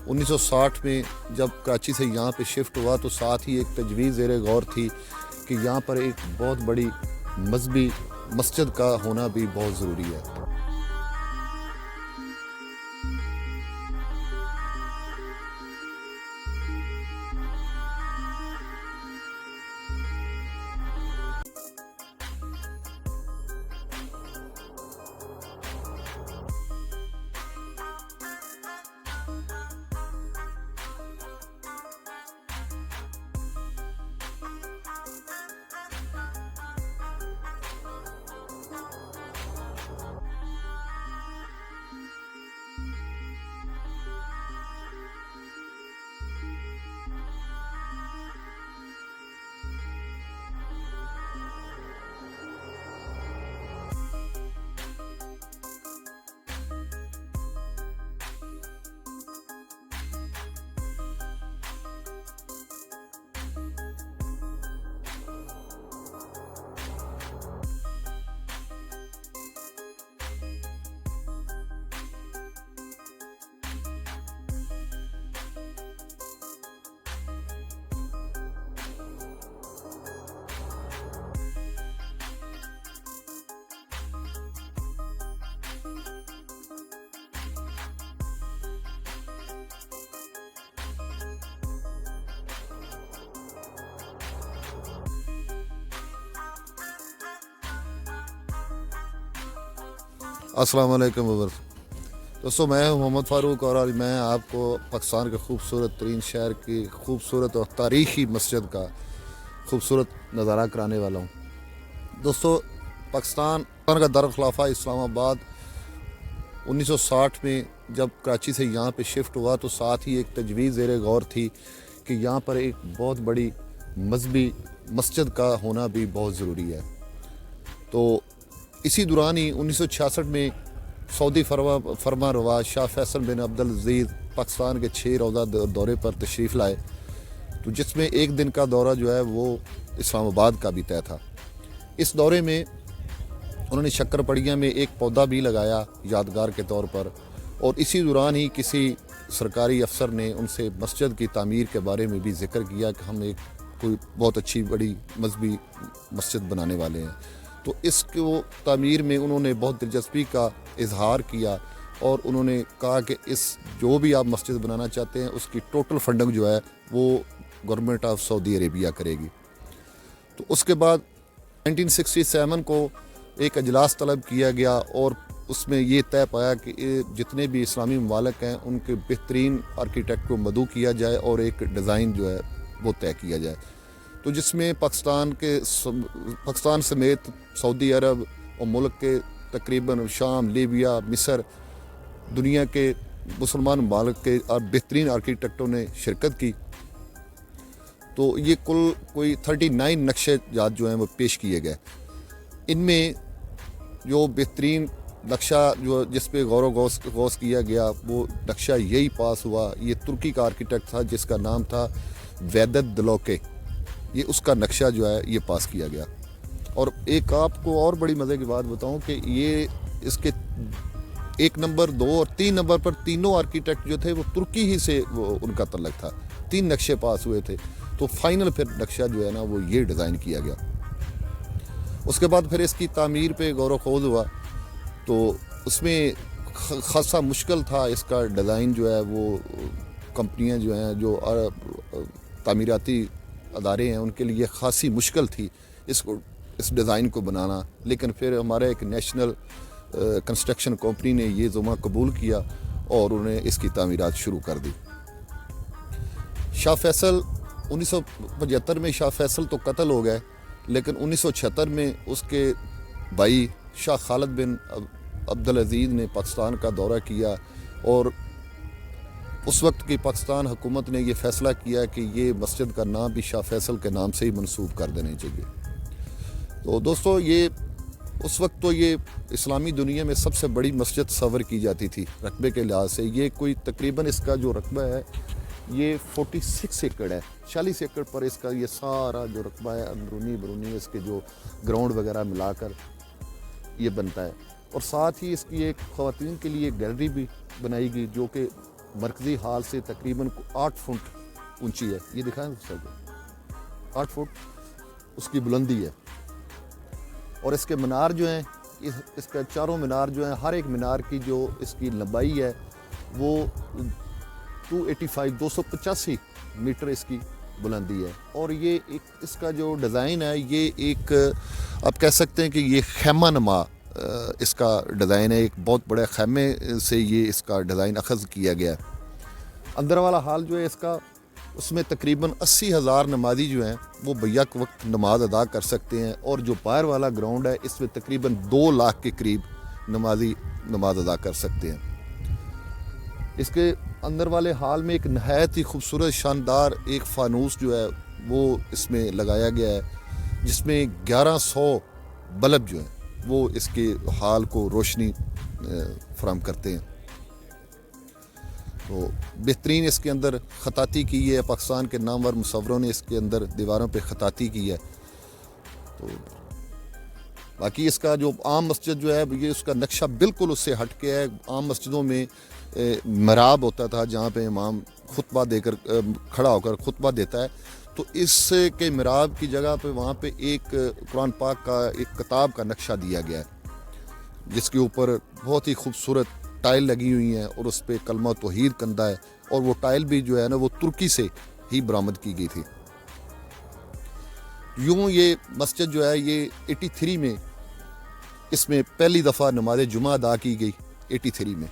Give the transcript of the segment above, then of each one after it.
1960 में जब कराची से यहाँ पे शिफ्ट हुआ तो साथ ही एक तजवीज़ ज़ेर गौर थी कि यहाँ पर एक बहुत बड़ी मजहबी मस्जिद का होना भी बहुत ज़रूरी है। अस्सलाम वालेकुम व्यूअर्स। दोस्तों, मैं हूं मोहम्मद फ़ारूक और आज मैं आपको पाकिस्तान के खूबसूरत तरीन शहर की खूबसूरत और तारीख़ी मस्जिद का खूबसूरत नज़ारा कराने वाला हूं। दोस्तों, पाकिस्तान का दारुल-ख़िलाफ़ा इस्लामाबाद 1960 में जब कराची से यहाँ पे शिफ्ट हुआ तो साथ ही एक तजवीज़ ज़ेर गौर थी कि यहाँ पर एक बहुत बड़ी मजहबी मस्जिद का होना भी बहुत ज़रूरी है। तो इसी दौरान ही 1966 में सऊदी फरमा रवा शाह फैसल बिन अब्दुल अज़ीज़ पाकिस्तान के 6 रोज़ा दौरे पर तशरीफ़ लाए, तो जिसमें एक दिन का दौरा जो है वो इस्लामाबाद का भी तय था। इस दौरे में उन्होंने शक्करपड़िया में एक पौधा भी लगाया यादगार के तौर पर, और इसी दौरान ही किसी सरकारी अफसर ने उनसे मस्जिद की तामीर के बारे में भी ज़िक्र किया कि हम एक कोई बहुत अच्छी बड़ी मजहबी मस्जिद बनाने वाले हैं। तो इसको तामीर में उन्होंने बहुत दिलचस्पी का इजहार किया और उन्होंने कहा कि इस जो भी आप मस्जिद बनाना चाहते हैं उसकी टोटल फंडिंग जो है वो गवर्नमेंट ऑफ सऊदी अरेबिया करेगी। तो उसके बाद 1967 को एक अजलास तलब किया गया और उसमें ये तय पाया कि जितने भी इस्लामी ममालिक हैं उनके बेहतरीन आर्किटेक्ट को मदऊ किया जाए और एक डिज़ाइन जो है वो तय किया जाए। तो जिसमें पाकिस्तान समेत सऊदी अरब और मुल्क के तकरीबन शाम, लीबिया, मिस्र, दुनिया के मुसलमान ममालिक के बेहतरीन आर्किटेक्टों ने शिरकत की। तो ये कुल कोई 39 नक्शे जात जो हैं वो पेश किए गए। इनमें जो बेहतरीन नक्शा जो जिस पे गौर गौस किया गया वो नक्शा यही पास हुआ, ये तुर्की का आर्किटेक्ट था जिसका नाम था वेदत दलोके। ये उसका नक्शा जो है ये पास किया गया। और एक आपको और बड़ी मज़े की बात बताऊं कि ये इसके 1 नंबर, 2 और 3 नंबर पर तीनों आर्किटेक्ट जो थे वो तुर्की ही से वो उनका तल्लक था। 3 नक्शे पास हुए थे, तो फाइनल फिर नक्शा जो है ना वो ये डिज़ाइन किया गया। उसके बाद फिर इसकी तामीर पे गौर खोज हुआ, तो उसमें खासा मुश्किल था। इसका डिज़ाइन जो है वो कंपनियां जो हैं, जो तामीराती अदारे हैं, उनके लिए खासी मुश्किल थी इस डिज़ाइन को बनाना। लेकिन फिर हमारे एक नेशनल कंस्ट्रक्शन कंपनी ने ये ज़ुमा कबूल किया और उन्हें इसकी तामीरात शुरू कर दी। शाह फैसल 1975 में शाह फैसल तो कत्ल हो गए, लेकिन 1976 में उसके भाई शाह खालिद बिन अब्दुल अज़ीज़ ने पाकिस्तान का दौरा किया और उस वक्त की पाकिस्तान हुकूमत ने यह फ़ैसला किया कि ये मस्जिद का नाम भी शाह फैसल के नाम से ही मंसूब कर देना चाहिए। तो दोस्तों, ये उस वक्त तो ये इस्लामी दुनिया में सबसे बड़ी मस्जिद सवर की जाती थी रकबे के लिहाज से। ये कोई तकरीबन इसका जो रकबा है ये 46 एकड़ है। 40 एकड़ पर इसका ये सारा जो रकबा है, अंदरूनी बरूनी इसके जो ग्राउंड वगैरह मिलाकर ये बनता है। और साथ ही इसकी एक ख़वातीन के लिए गैलरी भी बनाई गई जो कि मरकज़ी हाल से तकरीबन 8 फुट ऊंची है। ये दिखाएं सर, 8 फुट उसकी बुलंदी है। और इसके मीनार जो हैं, इसका चारों मीनार जो हैं, हर एक मीनार की जो इसकी लंबाई है वो 285 मीटर इसकी बुलंदी है। और ये एक इसका जो डिज़ाइन है, ये एक आप कह सकते हैं कि ये खैमा नमा इसका डिज़ाइन है। एक बहुत बड़े खैमे से ये इसका डिज़ाइन अखज़ किया गया है। अंदर वाला हाल जो है इसका, उसमें तकरीबन 80,000 नमाजी जो हैं वो बैक वक्त नमाज अदा कर सकते हैं। और जो बाहर वाला ग्राउंड है, इसमें तकरीबन 2 लाख के करीब नमाजी नमाज अदा कर सकते हैं। इसके अंदर वाले हाल में एक नहायत ही खूबसूरत शानदार एक फानूस जो है वो इसमें लगाया गया है, जिसमें 1100 बल्ब जो हैं वो इसके हाल को रोशनी फराहम करते हैं। तो बेहतरीन इसके अंदर ख़ताती की है, पाकिस्तान के नामवर मुसव्वरों ने इसके अंदर दीवारों पे ख़ताती की है। तो बाकी इसका जो आम मस्जिद जो है, ये उसका नक्शा बिल्कुल उससे हट के है। आम मस्जिदों में महराब होता था जहाँ पे इमाम खुतबा देकर खड़ा होकर खुतबा देता है, तो इसके महराब की जगह पे वहाँ पे एक कुरान पाक का एक किताब का नक्शा दिया गया है, जिसके ऊपर बहुत ही खूबसूरत टाइल लगी हुई हैं और उस पर कलमा तौहीद कंदा है। और वो टाइल भी जो है ना, वो तुर्की से ही बरामद की गई थी। यूँ ये मस्जिद जो है, ये 83 में इसमें पहली दफ़ा नमाज जुमा अदा की गई, 83 में।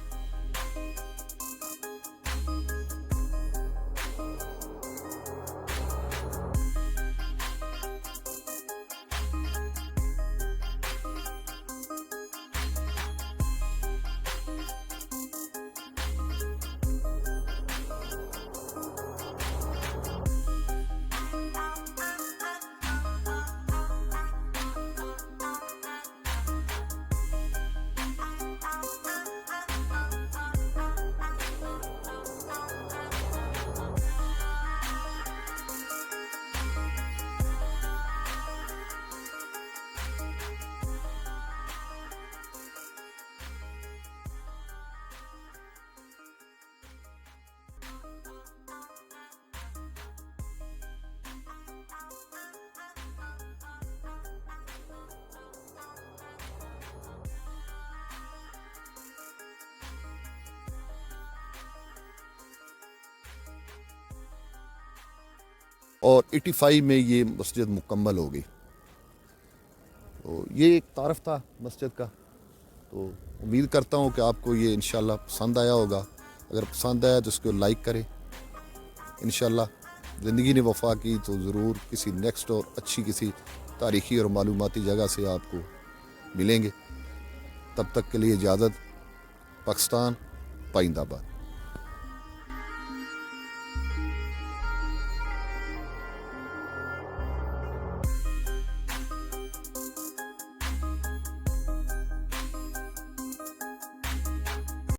और 85 में ये मस्जिद मुकम्मल हो गई। तो ये एक तारफ़ था मस्जिद का। तो उम्मीद करता हूँ कि आपको ये इंशाल्लाह पसंद आया होगा। अगर पसंद आया तो इसको लाइक करें। इंशाल्लाह ज़िंदगी ने वफ़ा की तो ज़रूर किसी नेक्स्ट और अच्छी किसी तारीख़ी और मालूमाती जगह से आपको मिलेंगे। तब तक के लिए इजाज़त। पाकिस्तान पाइंदाबाद।